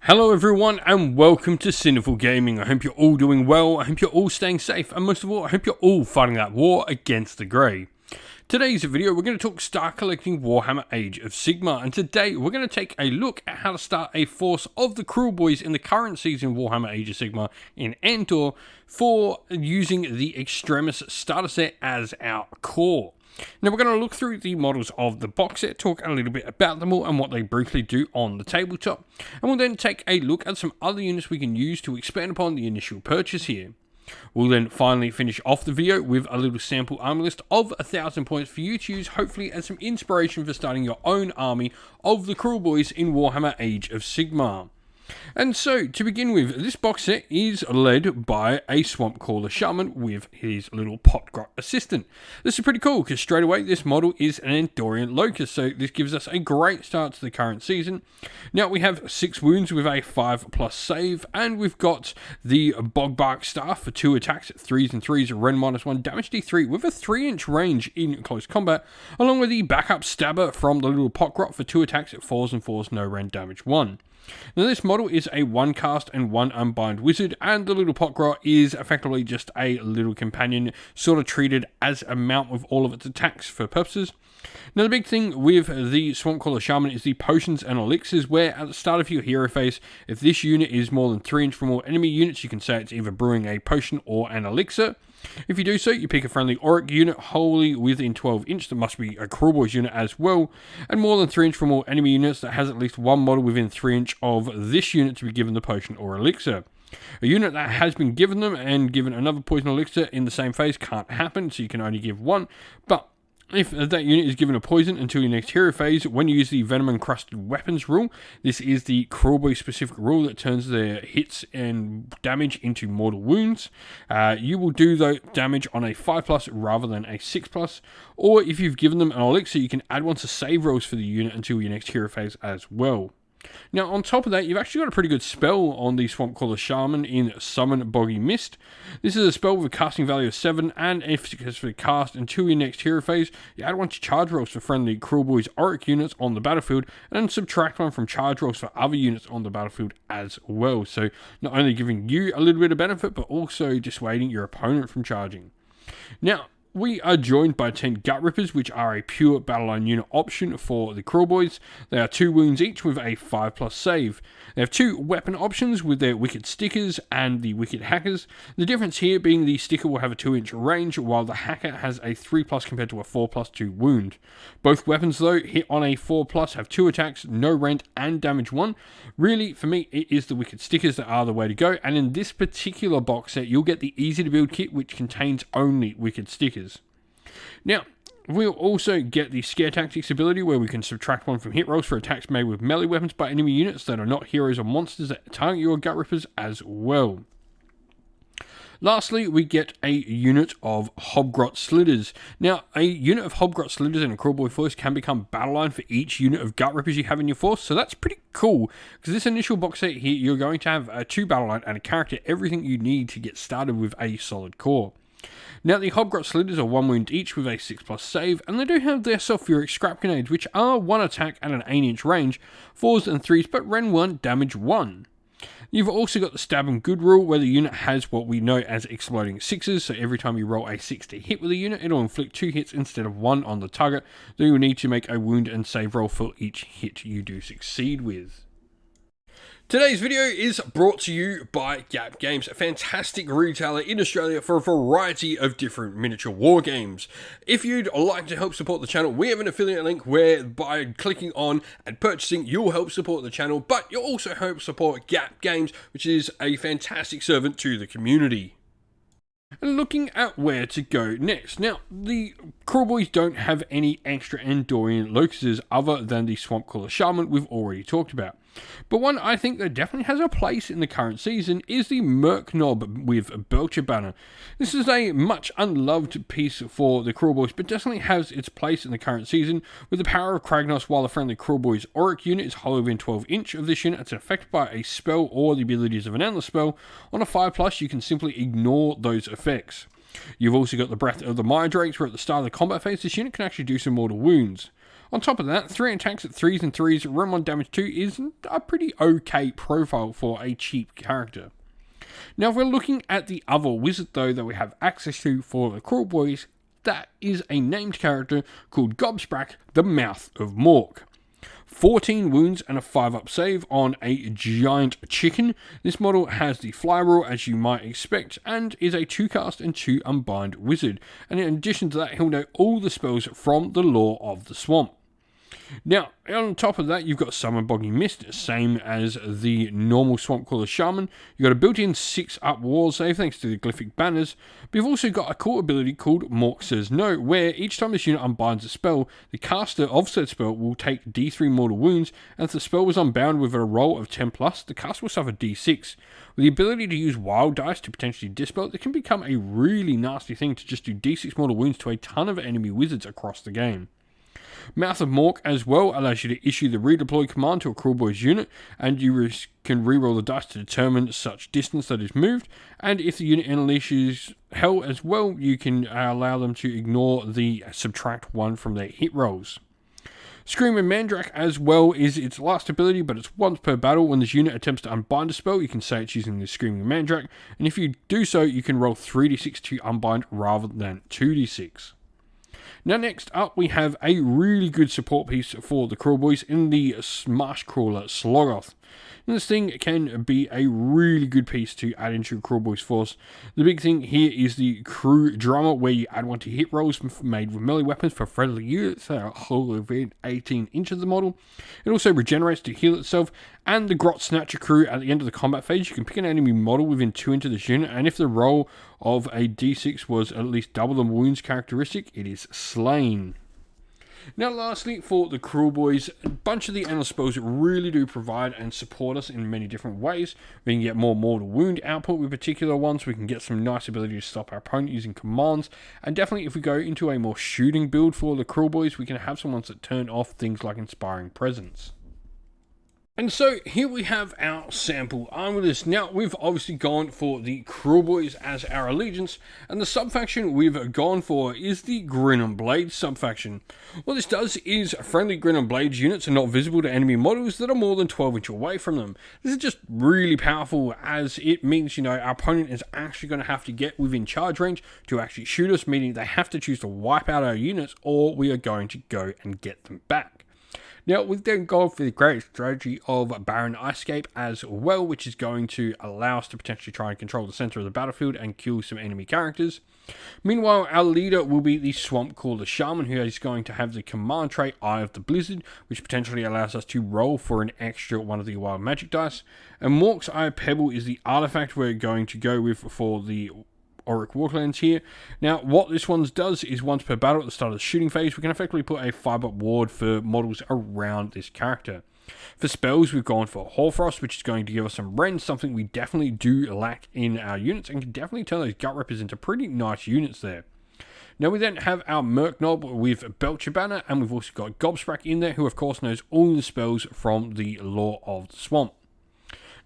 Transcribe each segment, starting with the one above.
Hello everyone and welcome to Sinful Gaming. I hope you're all doing well, I hope you're all staying safe, and most of all, I hope you're all fighting that war against the Grey. Today's video, we're going to talk start collecting Warhammer Age of Sigmar, and today we're going to take a look at how to start a force of the Krulesboyz in the current season Warhammer Age of Sigmar in Andtor for using the Extremis starter set as our core. Now we're going to look through the models of the box set, talk a little bit about them all and what they briefly do on the tabletop, and we'll then take a look at some other units we can use to expand upon the initial purchase here. We'll then finally finish off the video with a little sample army list of 1,000 points for you to use, hopefully as some inspiration for starting your own army of the Krulesboyz in Warhammer Age of Sigmar. And so, to begin with, this box set is led by a swamp-lurker shaman with his little potgrot assistant. This is pretty cool, because straight away this model is an Andtorian locust, so this gives us a great start to the current season. Now we have 6 wounds with a 5+ save, and we've got the Bogbark staff for 2 attacks at 3s and 3s, Ren -1 damage D3 with a 3-inch range in close combat, along with the backup stabber from the little potgrot for 2 attacks at 4s and 4s, no Ren damage 1. Now this model is a 1 cast and 1 unbind wizard, and the little potgrot is effectively just a little companion, sort of treated as a mount with all of its attacks for purposes. Now the big thing with the swamp-lurker shaman is the potions and elixirs, where at the start of your hero phase, if this unit is more than 3 inch from all enemy units, you can say it's either brewing a potion or an elixir. If you do so, you pick a friendly Auric unit wholly within 12 inch, that must be a Krulesboyz unit as well, and more than 3 inch from all enemy units that has at least one model within 3 inch of this unit to be given the potion or elixir. A unit that has been given them and given another poison elixir in the same phase can't happen, so you can only give one, but if that unit is given a poison until your next hero phase, when you use the Venom Encrusted Weapons rule, this is the Krulesboyz specific rule that turns their hits and damage into mortal wounds. You will do the damage on a 5+ rather than a 6+, or if you've given them an elixir, you can add one to save rolls for the unit until your next hero phase as well. Now, on top of that, you've actually got a pretty good spell on the swamp-lurker shaman in Summon Boggy Mist. This is a spell with a casting value of 7, and if successfully cast until your next hero phase, you add one to charge rolls for friendly Krulesboyz Auric units on the battlefield, and then subtract one from charge rolls for other units on the battlefield as well. So, not only giving you a little bit of benefit, but also dissuading your opponent from charging. Now, we are joined by 10 Gut Rippers, which are a pure battleline unit option for the Krulesboyz. They are 2 wounds each with a 5+ save. They have 2 weapon options with their Wicked Stickers and the Wicked Hackers. The difference here being the Sticker will have a 2-inch range, while the Hacker has a 3+ compared to a 4+ 2 wound. Both weapons, though, hit on a 4+, have 2 attacks, no rent, and damage 1. Really, for me, it is the Wicked Stickers that are the way to go, and in this particular box set, you'll get the easy to build kit, which contains only Wicked Stickers. Now, we'll also get the Scare Tactics ability, where we can subtract 1 from hit rolls for attacks made with melee weapons by enemy units that are not heroes or monsters that target your Gut Rippers as well. Lastly, we get a unit of Hobgrot Slitters. Now, a unit of Hobgrot Slitters in a Krulesboyz force can become battleline for each unit of Gut Rippers you have in your force, so that's pretty cool, because this initial box set here, you're going to have 2 battleline and a character, everything you need to get started with a solid core. Now, the Hobgrot Slitters are 1 wound each with a 6+ save, and they do have their Sulfuric Scrap Grenades, which are 1 attack and an 8-inch range, 4s and 3s, but Ren 1, damage 1. You've also got the Stab and Good rule, where the unit has what we know as exploding 6s, so every time you roll a 6 to hit with a unit, it'll inflict 2 hits instead of 1 on the target, though you'll need to make a wound and save roll for each hit you do succeed with. Today's video is brought to you by Gap Games, a fantastic retailer in Australia for a variety of different miniature war games. If you'd like to help support the channel, we have an affiliate link where by clicking on and purchasing, you'll help support the channel, but you'll also help support Gap Games, which is a fantastic servant to the community. And looking at where to go next. Now, the Krulesboyz don't have any extra Andtorian locusts other than the swamp-lurker shaman we've already talked about. But one I think that definitely has a place in the current season is the Merc Knob with Belcher Banner. This is a much unloved piece for the Krulesboyz, but definitely has its place in the current season with the power of Kragnos. While the friendly Krulesboyz Auric unit is wholly within 12 inch of this unit, it's affected by a spell or the abilities of an endless spell. On a 5+, you can simply ignore those effects. You've also got the Breath of the Mire Drakes, where at the start of the combat phase, this unit can actually do some mortal wounds. On top of that, 3 attacks at 3s and 3s, roam 1 damage 2 is a pretty okay profile for a cheap character. Now, if we're looking at the other wizard, though, that we have access to for the Krulesboyz, that is a named character called Gobsprak, the Mouth of Mork. 14 wounds and a 5-up save on a giant chicken. This model has the fly rule, as you might expect, and is a 2-cast and 2 unbind wizard. And in addition to that, he'll know all the spells from the Law of the Swamp. Now, on top of that, you've got Summon Boggy Mist, same as the normal Swamp Caller Shaman. You've got a built-in 6-up wall save thanks to the Glyphic Banners, but you've also got a cool ability called Mork Says No, where each time this unit unbinds a spell, the caster of said spell will take D3 mortal wounds, and if the spell was unbound with a roll of 10+, the caster will suffer D6. With the ability to use wild dice to potentially dispel, it can become a really nasty thing to just do D6 mortal wounds to a ton of enemy wizards across the game. Mouth of Mork as well allows you to issue the redeploy command to a Krulesboyz unit, and you can reroll the dice to determine such distance that is moved, and if the unit unleashes hell as well, you can allow them to ignore the subtract 1 from their hit rolls. Screaming Mandrak as well is its last ability, but it's once per battle. When this unit attempts to unbind a spell, you can say it's using the Screaming Mandrak, and if you do so, you can roll 3d6 to unbind rather than 2d6. Now next up, we have a really good support piece for the Krulesboyz in the Marsh Crawler Sloggoth. And this thing can be a really good piece to add into your Krulesboyz force. The big thing here is the Crew Drummer, where you add 1 to hit rolls made with melee weapons for friendly units that are whole within 18 inches of the model. It also regenerates to heal itself, and the Grot Snatcher Crew at the end of the combat phase, you can pick an enemy model within 2 inches of this unit, and if the roll of a d6 was at least double the wounds characteristic, it is slain. Now lastly, for the Krulesboyz, a bunch of the endless spells really do provide and support us in many different ways. We can get more mortal wound output with particular ones, we can get some nice ability to stop our opponent using commands, and definitely if we go into a more shooting build for the Krulesboyz, we can have some ones that turn off things like Inspiring Presence. And so here we have our sample armor list. Now we've obviously gone for the Krulesboyz as our allegiance, and the subfaction we've gone for is the Grin and Blade subfaction. What this does is friendly Grin and Blades units are not visible to enemy models that are more than 12 inches away from them. This is just really powerful, as it means, our opponent is actually going to have to get within charge range to actually shoot us, meaning they have to choose to wipe out our units, or we are going to go and get them back. Now, we've then gone for the great strategy of Baron Icecape as well, which is going to allow us to potentially try and control the center of the battlefield and kill some enemy characters. Meanwhile, our leader will be the Swamp Caller Shaman, who is going to have the command trait Eye of the Blizzard, which potentially allows us to roll for an extra 1 of the wild magic dice. And Mork's Eye of Pebble is the artifact we're going to go with for the Auric Walklands here. Now, what this one does is once per battle at the start of the shooting phase, we can effectively put a 5-up ward for models around this character. For spells, we've gone for Hoarfrost, which is going to give us some rend, something we definitely do lack in our units, and can definitely turn those gut rippers into pretty nice units there. Now we then have our Merc Knob with Belcher Banner, and we've also got Gobsprak in there, who of course knows all the spells from the Law of the Swamp.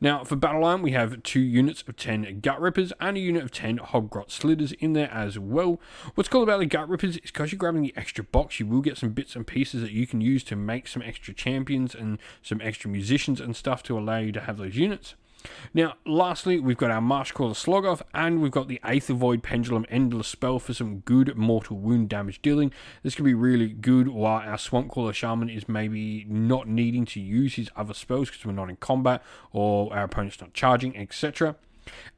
Now, for Battle Line, we have 2 units of 10 Gut Rippers and a unit of 10 Hobgrot Slitters in there as well. What's cool about the Gut Rippers is because you're grabbing the extra box, you will get some bits and pieces that you can use to make some extra champions and some extra musicians and stuff to allow you to have those units. Now, lastly, we've got our Marsh Crawler Sloggoth, and we've got the Aether Void Pendulum Endless Spell for some good mortal wound damage dealing. This can be really good while our Swamp Caller Shaman is maybe not needing to use his other spells because we're not in combat or our opponent's not charging, etc.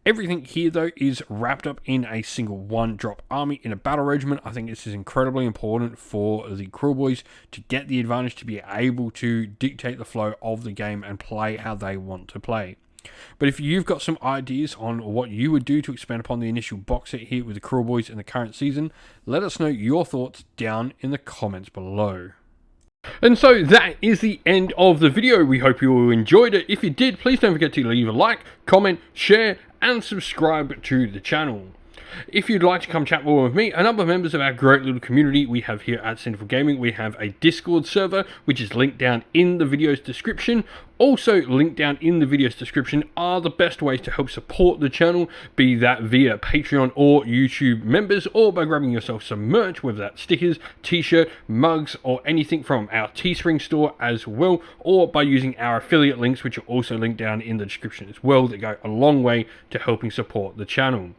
Everything here, though, is wrapped up in a single 1-drop army in a battle regiment. I think this is incredibly important for the Krulesboyz to get the advantage to be able to dictate the flow of the game and play how they want to play. But if you've got some ideas on what you would do to expand upon the initial box set here with the Krulesboyz in the current season, let us know your thoughts down in the comments below. And so that is the end of the video. We hope you all enjoyed it. If you did, please don't forget to leave a like, comment, share, and subscribe to the channel. If you'd like to come chat more with me and other members of our great little community we have here at Sinful Gaming, we have a Discord server, which is linked down in the video's description. Also linked down in the video's description are the best ways to help support the channel, be that via Patreon or YouTube members, or by grabbing yourself some merch, whether that's stickers, t-shirt, mugs, or anything from our Teespring store as well, or by using our affiliate links, which are also linked down in the description as well, that go a long way to helping support the channel.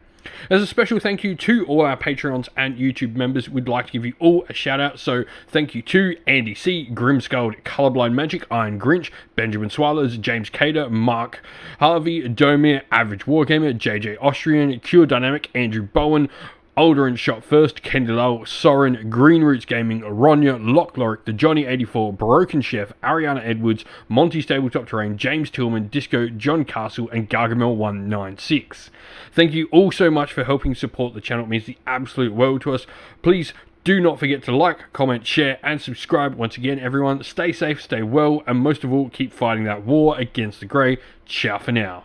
As a special thank you to all our Patreons and YouTube members, we'd like to give you all a shout out. So thank you to Andy C, Grimskull, Colorblind Magic, Iron Grinch, Benjamin Swallers, James Cater, Mark Harvey, Domir, Average Wargamer, JJ Austrian, Cure Dynamic, Andrew Bowen, Alderin Shot First, Kendall, Soren, Green Roots Gaming, Ronya, Lockloric, The Johnny84, Broken Chef, Ariana Edwards, Monty Stabletop Terrain, James Tillman, Disco, John Castle, and Gargamel196. Thank you all so much for helping support the channel. It means the absolute world to us. Please do not forget to like, comment, share, and subscribe. Once again, everyone, stay safe, stay well, and most of all, keep fighting that war against the grey. Ciao for now.